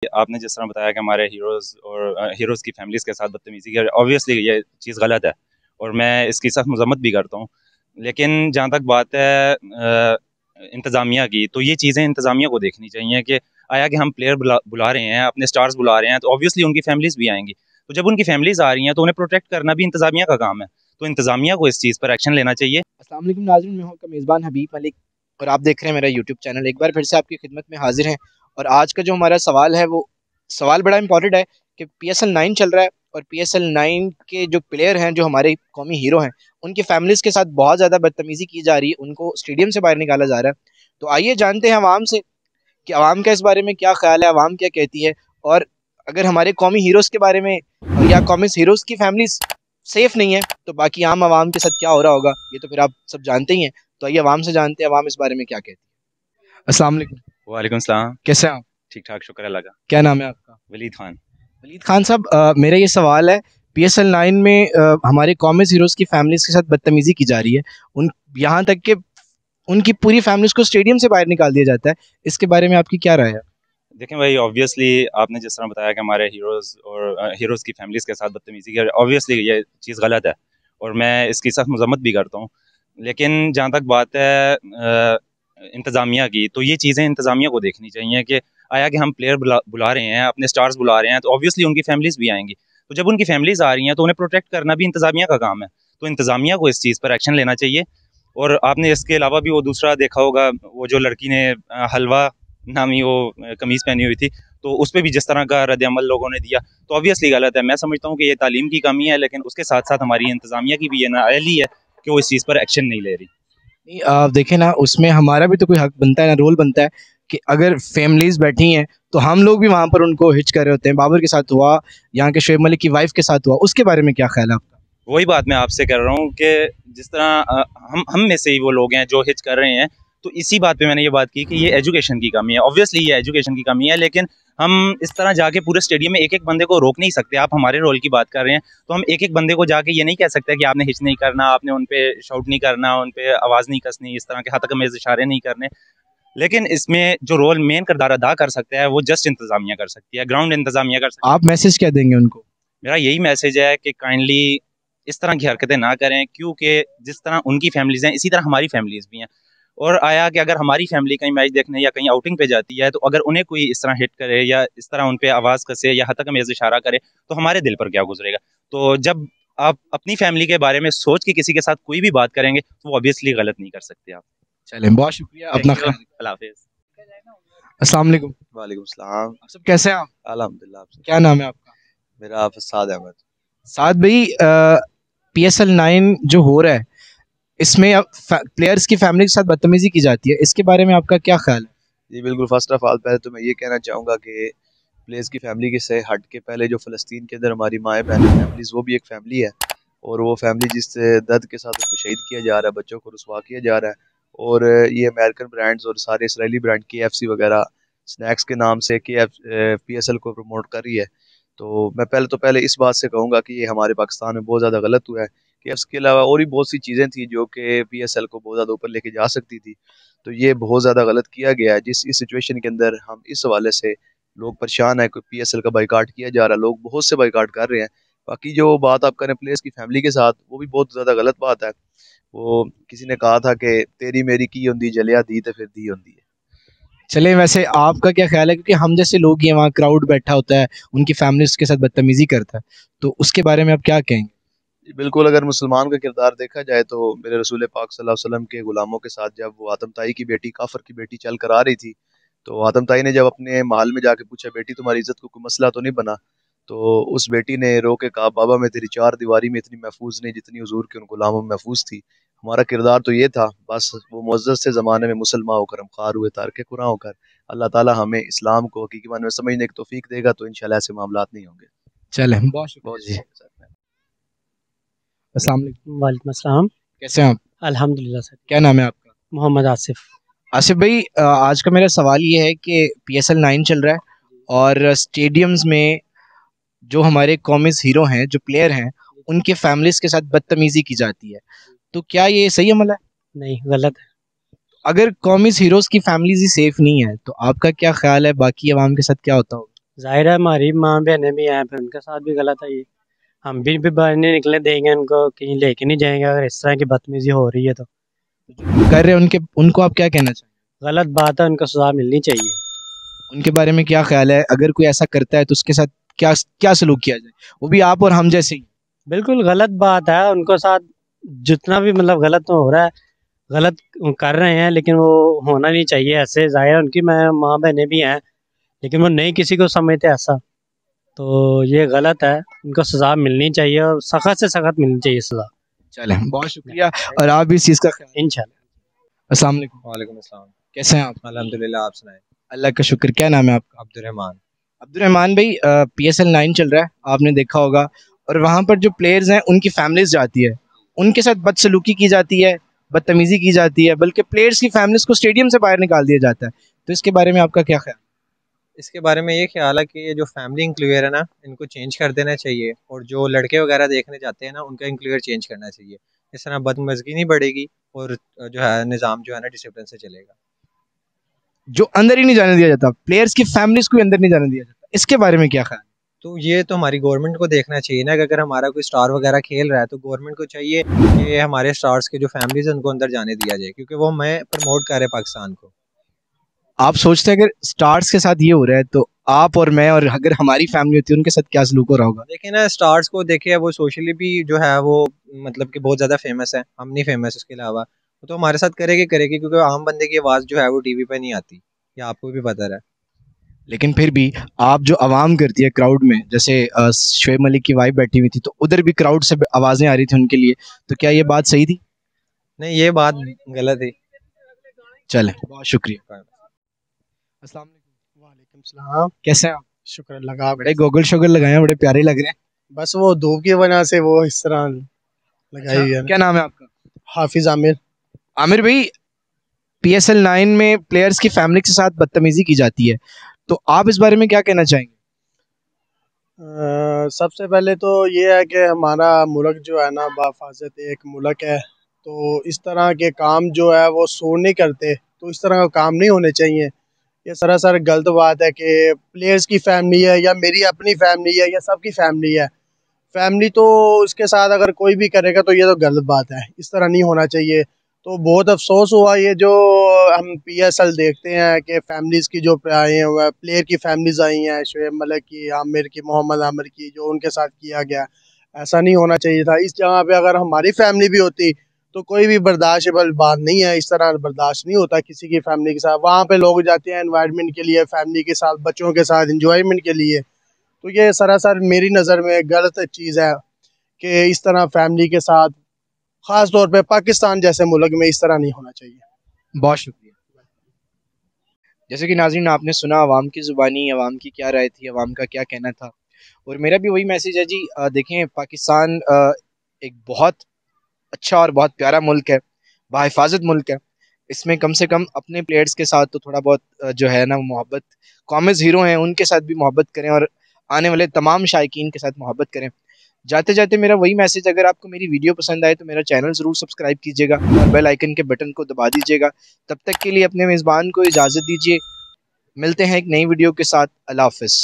आपने जिस तरह बताया कि हमारे हीरोज़ और हीरोज़ की फैमिलीज़ के साथ बदतमीज़ी की, ऑब्वियसली ये चीज़ गलत है और मैं इसकी सख्त मज़म्मत भी करता हूँ। लेकिन जहाँ तक बात है इंतज़ामिया की, तो ये चीज़ें इंतज़ामिया को देखनी चाहिए कि आया कि हम प्लेयर बुला रहे हैं, अपने स्टार्स बुला रहे हैं, तो ऑब्वियसली उनकी फैमिलीज़ भी आएँगी। तो जब उनकी फैमिलीज़ आ रही हैं, तो उन्हें प्रोटेक्ट करना भी इंतज़ामिया का काम है। तो इंतज़ामिया को इस चीज़ पर एक्शन लेना चाहिए। अस्सलाम वालेकुम नाज़रीन, मैं हूं आपका मेज़बान हबीब मलिक और आप देख रहे हैं मेरा यूट्यूब चैनल। एक बार फिर से आपकी खिदमत में हाजिर हैं और आज का जो हमारा सवाल है वो सवाल बड़ा इंपॉर्टेंट है कि PSL 9 चल रहा है और PSL 9 के जो प्लेयर हैं, जो हमारे कौमी हीरो हैं, उनकी फैमिलीज़ के साथ बहुत ज़्यादा बदतमीज़ी की जा रही है, उनको स्टेडियम से बाहर निकाला जा रहा है। तो आइए जानते हैं आवाम से कि आवाम का इस बारे में क्या ख्याल है, आवाम क्या कहती है, और अगर हमारे कौमी हीरोज़ के बारे में या कौमी हीरोज़ की फैमिलीज़ सेफ नहीं है तो बाकी आम आवाम के साथ क्या हो रहा होगा, ये तो फिर आप सब जानते ही हैं। तो आइए आवाम से जानते हैं आवाम इस बारे में क्या कहती है। अस्सलाम वालेकुम। वालेकुम सलाम। कैसे हैं आप? ठीक ठाक, शुक्र अल्लाह का। क्या नाम है आपका? वलीद खान। वलीद खान साहब, मेरा ये सवाल है, PSL 9 में हमारे कौमी हीरोज़ की फैमिलीज़ के साथ बदतमीज़ी की जा रही है, उन यहाँ तक कि उनकी पूरी फैमिलीज़ को स्टेडियम से बाहर निकाल दिया जाता है। इसके बारे में आपकी क्या राय है? देखें भाई, ऑब्वियसली आपने जिस तरह बताया कि हमारे हीरोज़ और हीरोज़ की फैमिलीज़ के साथ बदतमीज़ी की, ऑब्वियसली ये चीज़ गलत है और मैं इसकी सख्त मज़म्मत भी करता हूँ। लेकिन जहाँ तक बात है इंतज़ामिया की, तो ये चीज़ें इंतज़ामिया को देखनी चाहिए कि आया कि हम प्लेयर बुला रहे हैं, अपने स्टार्स बुला रहे हैं, तो ऑब्वियसली उनकी फैमिलीज़ भी आएँगी। तो जब उनकी फैमिलीज़ आ रही हैं, तो उन्हें प्रोटेक्ट करना भी इंतज़ामिया का काम है। तो इंतज़ामिया को इस चीज़ पर एक्शन लेना चाहिए। और आपने इसके अलावा भी वो दूसरा देखा होगा, वो जो लड़की ने हलवा नामी वो कमीज़ पहनी हुई थी, तो उस पे भी जिस तरह का रद्द-ए-अमल लोगों ने दिया, तो ऑब्वियसली गलत है। मैं समझता हूँ कि ये तालीम की कमी है, लेकिन उसके साथ-साथ हमारी इंतज़ामिया की भी ये नाअहली है कि वो इस चीज़ पर एक्शन नहीं ले रही। नहीं, आप देखें ना, उसमें हमारा भी तो कोई हक बनता है ना, रोल बनता है कि अगर फैमिलीज बैठी हैं तो हम लोग भी वहाँ पर उनको हिच कर रहे होते हैं। बाबर के साथ हुआ, यहाँ के शोएब मलिक की वाइफ के साथ हुआ, उसके बारे में क्या ख्याल है आपका? वही बात मैं आपसे कर रहा हूँ कि जिस तरह हम में से ही वो लोग हैं जो हिच कर रहे हैं, तो इसी बात पे मैंने ये बात की कि ये एजुकेशन की कमी है। ऑब्वियसली ये एजुकेशन की कमी है, लेकिन हम इस तरह जाके पूरे स्टेडियम में एक-एक बंदे को रोक नहीं सकते। आप हमारे रोल की बात कर रहे हैं, तो हम एक-एक बंदे को जाके ये नहीं कह सकते कि आपने हिच नहीं करना, आपने उन पे शाउट नहीं करना, उन पे आवाज़ नहीं कसनी, इस तरह के हतकमेज़ इशारे नहीं करने। लेकिन इसमें जो रोल मेन किरदार अदा कर सकता है, वो जस्ट इंतज़ामिया कर सकती है, ग्राउंड इंतज़ामिया कर सकती है। आप मैसेज क्या देंगे उनको? मेरा यही मैसेज है कि काइंडली इस तरह की हरकतें ना करें, क्योंकि जिस तरह उनकी फैमिलीज़ हैं, इसी तरह हमारी फैमिलीज़ भी हैं। और आया कि अगर हमारी फैमिली कहीं मैच देखने या कहीं आउटिंग पे जाती है, तो अगर उन्हें कोई इस तरह हिट करे या इस तरह उन पे आवाज़ कसे या हतकमेज़ इशारा करे, तो हमारे दिल पर क्या गुजरेगा। तो जब आप अपनी फैमिली के बारे में सोच के किसी के साथ कोई भी बात करेंगे, तो वो ऑब्वियसली गलत नहीं कर सकते आप। चलें, बहुत शुक्रिया, अपना ख्याल। अल्लाह हाफ़िज़। अस्सलाम वालेकुम। वालेकुम सलाम। आप सब कैसे हैं आप? अल्हम्दुलिल्लाह। आपसे क्या नाम है आपका? मेरा फसाद अहमद। साद भाई, PSL 9 जो हो रहा है, इसमें अब प्लेयर्स की फैमिली के साथ बदतमीजी की जाती है, इसके बारे में आपका क्या ख्याल है? जी बिल्कुल, फर्स्ट ऑफ ऑल पहले तो मैं ये कहना चाहूँगा कि प्लेयर्स की फैमिली के से हट के पहले जो फ़लस्तीन के अंदर हमारी माएँ बहनें फैमिलीज़, वो भी एक फैमिली है और वो फैमिली जिससे दर्द के साथ उनको शहीद किया जा रहा है, बच्चों को रुसवा किया जा रहा है। और ये अमेरिकन ब्रांड्स और सारे इसराइली ब्रांड KFC वगैरह स्नैक्स के नाम से PSL को प्रमोट कर रही है। तो मैं पहले इस बात से कहूँगा कि ये हमारे पाकिस्तान में बहुत ज़्यादा गलत हुआ है कि इसके अलावा और भी बहुत सी चीज़ें थी जो कि PSL को बहुत ज़्यादा ऊपर लेके जा सकती थी। तो ये बहुत ज़्यादा गलत किया गया है। जिस इस सिचुएशन के अंदर हम इस हवाले से लोग परेशान हैं कि PSL का बाइकाट किया जा रहा है, लोग बहुत से बाइकाट कर रहे हैं। बाकी जो बात आप करें प्लेयर्स की फैमिली के साथ, वो भी बहुत ज़्यादा गलत बात है। वो किसी ने कहा था कि तेरी मेरी की होंदी जलिया दी तो फिर दी होंदी है। चले, वैसे आपका क्या ख्याल है, क्योंकि हम जैसे लोग हैं, वहाँ क्राउड बैठा होता है, उनकी फैमिलीज के साथ बदतमीजी करता है, तो उसके बारे में आप क्या कहेंगे? जी, बिल्कुल, अगर मुसलमान का किरदार देखा जाए तो मेरे रसूल पाक सल्लल्लाहु अलैहि वसल्लम के गुलामों के साथ जब वो आतम ताई की बेटी, काफर की बेटी चल कर आ रही थी, तो आतम ताई ने जब अपने महल में जाके पूछा, बेटी तुम्हारी इज्जत को कोई मसला तो नहीं बना? तो उस बेटी ने रो के कहा, बाबा मैं तेरी चार दीवारी में इतनी महफूज नहीं जितनी हुजूर के उन गुलामों में महफूज थी। हमारा किरदार तो ये था, बस वो मुअज़्ज़ज़ से ज़माने में मुसलमान होकर हम ख़ार हुए तारके कुरान होकर। अल्लाह ताला हमें इस्लाम को हकीकी माने में समझने की तौफीक देगा, तो इंशाल्लाह ऐसे मामलात नहीं होंगे। चले, बहुत शुक्रिया बहुत जी। शुक्रिया सर। अस्सलाम वालेकुम। वालेकुम अस्सलाम। कैसे हैं आप? अल्हम्दुलिल्लाह सर। क्या नाम है आपका? मोहम्मद आसिफ। आसिफ भाई, आज का मेरा सवाल ये है कि PSL 9 चल रहा है और स्टेडियम्स में जो हमारे कॉमिक्स हीरो हैं, जो प्लेयर हैं, उनके फैमिलीज के साथ बदतमीजी की जाती है, तो क्या ये सही अमल है? नहीं, गलत है। अगर कॉमिक्स हीरोज की फैमिलीज ही सेफ नहीं है, तो आपका क्या ख्याल है बाकी आवाम के साथ क्या होता होगा? जाहिर है हमारी माँ बहनें भी हैं, फिर उनके साथ भी गलत है ये। हम भी बाहर नहीं निकले देंगे उनको, कहीं लेके नहीं जाएंगे अगर इस तरह की बदतमीजी हो रही है तो। कर रहे हैं उनके, उनको आप क्या कहना चाहेंगे? गलत बात है, उनको सजा मिलनी चाहिए। उनके बारे में क्या ख्याल है? अगर कोई ऐसा करता है तो उसके साथ क्या क्या सलूक किया जाए? वो भी आप और हम जैसे ही। बिल्कुल गलत बात है, उनको साथ जितना भी मतलब गलत तो हो रहा है, गलत कर रहे हैं, लेकिन वो होना नहीं चाहिए ऐसे। जाहिर है उनकी माँ बहनें भी हैं, लेकिन वो नहीं किसी को समझते ऐसा, तो ये गलत है। उनको सज़ा मिलनी चाहिए और सख्त से सख्त मिलनी चाहिए सज़ा। चले, बहुत शुक्रिया। और आप भी इस चीज़ का ख्याल। इंशाल्लाह। अस्सलाम वालेकुम। वालेकुम अस्सलाम। कैसे हैं आप? अल्हम्दुलिल्लाह, आप सुनाएं। अल्लाह का शुक्र। क्या नाम है आपका? अब्दुर्रहमान। अब्दुर्रहमान भाई, PSL 9 चल रहा है, आपने देखा होगा, और वहाँ पर जो प्लेयर्स हैं उनकी फैमिलीज जाती है, उनके साथ बदसलूकी की जाती है, बदतमीजी की जाती है, बल्कि प्लेयर्स की फैमिलीज को स्टेडियम से बाहर निकाल दिया जाता है। तो इसके बारे में आपका क्या ख्याल? इसके बारे में ये ख्याल है कि ये जो फैमिली इंक्लूयर है ना, इनको चेंज कर देना चाहिए, और जो लड़के वगैरह देखने जाते हैं ना, उनका इंक्लूयर चेंज करना चाहिए। इस तरह बदमज़गी नहीं बढ़ेगी और जो है निज़ाम जो है ना डिसिप्लिन से चलेगा। जो अंदर ही नहीं जाने दिया जाता, प्लेयर्स की फैमिलीज को अंदर नहीं जाने दिया जाता, इसके बारे में क्या ख्याल? तो ये तो हमारी गवर्नमेंट को देखना चाहिए ना, कि अगर हमारा कोई स्टार वगैरह खेल रहा है तो गवर्नमेंट को चाहिए कि हमारे स्टार्स के जो फैमिलीज है उनको अंदर जाने दिया जाए, क्योंकि वो हमें प्रमोट कर रहे हैं पाकिस्तान को। आप सोचते हैं अगर स्टार्स के साथ ये हो रहा है तो आप और मैं, और अगर हमारी फैमिली होती है, उनके साथ क्या सलूक हो रहा होगा? देखिए ना, स्टार्स को देखिए, वो सोशली भी जो है वो मतलब कि बहुत ज़्यादा फेमस है, हम नहीं फेमस उसके अलावा। वो तो हमारे साथ करेगी करेगी, क्योंकि आम बंदे की आवाज़ जो है वो टीवी पे नहीं आती, या आपको भी पता है। लेकिन फिर भी आप जो आवाम करती है क्राउड में, जैसे शोएब मलिक की वाइफ बैठी हुई थी तो उधर भी क्राउड से आवाज़ें आ रही थी उनके लिए, तो क्या ये बात सही थी? नहीं, ये बात गलत है। चलें, बहुत शुक्रिया। अस्सलाम वालेकुम। वालेकुम सलाम। कैसे हैं आप? शुक्र अल्लाह का। बड़े गोगल शोगल लगाए हैं, बड़े प्यारे लग रहे हैं। बस वो धूप की वजह से वो इस तरह लगाई हुई है। क्या नाम है आपका? हाफिज आमिर। आमिर भाई, PSL 9 में प्लेयर्स की फैमिली के साथ बदतमीजी की जाती है, तो आप इस बारे में क्या कहना चाहेंगे? सबसे पहले तो ये है कि हमारा मुल्क जो है ना बाफाजत एक मुल्क है, तो इस तरह के काम जो है वो सूट नहीं करते, तो इस तरह का काम नहीं होने चाहिए। ये सरासर गलत बात है कि प्लेयर्स की फैमिली है या मेरी अपनी फैमिली है या सबकी फैमिली है, फैमिली तो उसके साथ अगर कोई भी करेगा तो ये तो गलत बात है, इस तरह नहीं होना चाहिए। तो बहुत अफसोस हुआ ये जो हम PSL देखते हैं कि फैमिलीज़ की जो आई हैं, प्लेयर की फैमिलीज़ आई हैं, शोएब मलिक की, आमिर की, मोहम्मद आमिर की, जो उनके साथ किया गया, ऐसा नहीं होना चाहिए था। इस जगह पे अगर हमारी फैमिली भी होती तो कोई भी बर्दाश्तबल बात नहीं है, इस तरह बर्दाश्त नहीं होता किसी की फैमिली के साथ। वहाँ पे लोग जाते हैं एनवायरनमेंट के लिए, फैमिली के साथ, बच्चों के साथ इंजॉयमेंट के लिए, तो ये सरासर मेरी नज़र में गलत चीज़ है कि इस तरह फैमिली के साथ, ख़ास तौर पे पाकिस्तान जैसे मुल्क में, इस तरह नहीं होना चाहिए। बहुत शुक्रिया। जैसे कि नाज़रीन, आपने सुना अवाम की ज़ुबानी, अवाम की क्या राय थी, अवाम का क्या कहना था, और मेरा भी वही मैसेज है जी। देखें, पाकिस्तान एक बहुत अच्छा और बहुत प्यारा मुल्क है, बाहिफाजत मुल्क है। इसमें कम से कम अपने प्लेयर्स के साथ तो थोड़ा बहुत जो है ना मोहब्बत, कॉमर्स हीरो हैं उनके साथ भी मोहब्बत करें, और आने वाले तमाम शायकीन के साथ मोहब्बत करें। जाते जाते मेरा वही मैसेज, अगर आपको मेरी वीडियो पसंद आए तो मेरा चैनल ज़रूर सब्सक्राइब कीजिएगा और बेल आइकन के बटन को दबा दीजिएगा। तब तक के लिए अपने मेज़बान को इजाज़त दीजिए। मिलते हैं एक नई वीडियो के साथ। अल्लाह हाफ़िज़।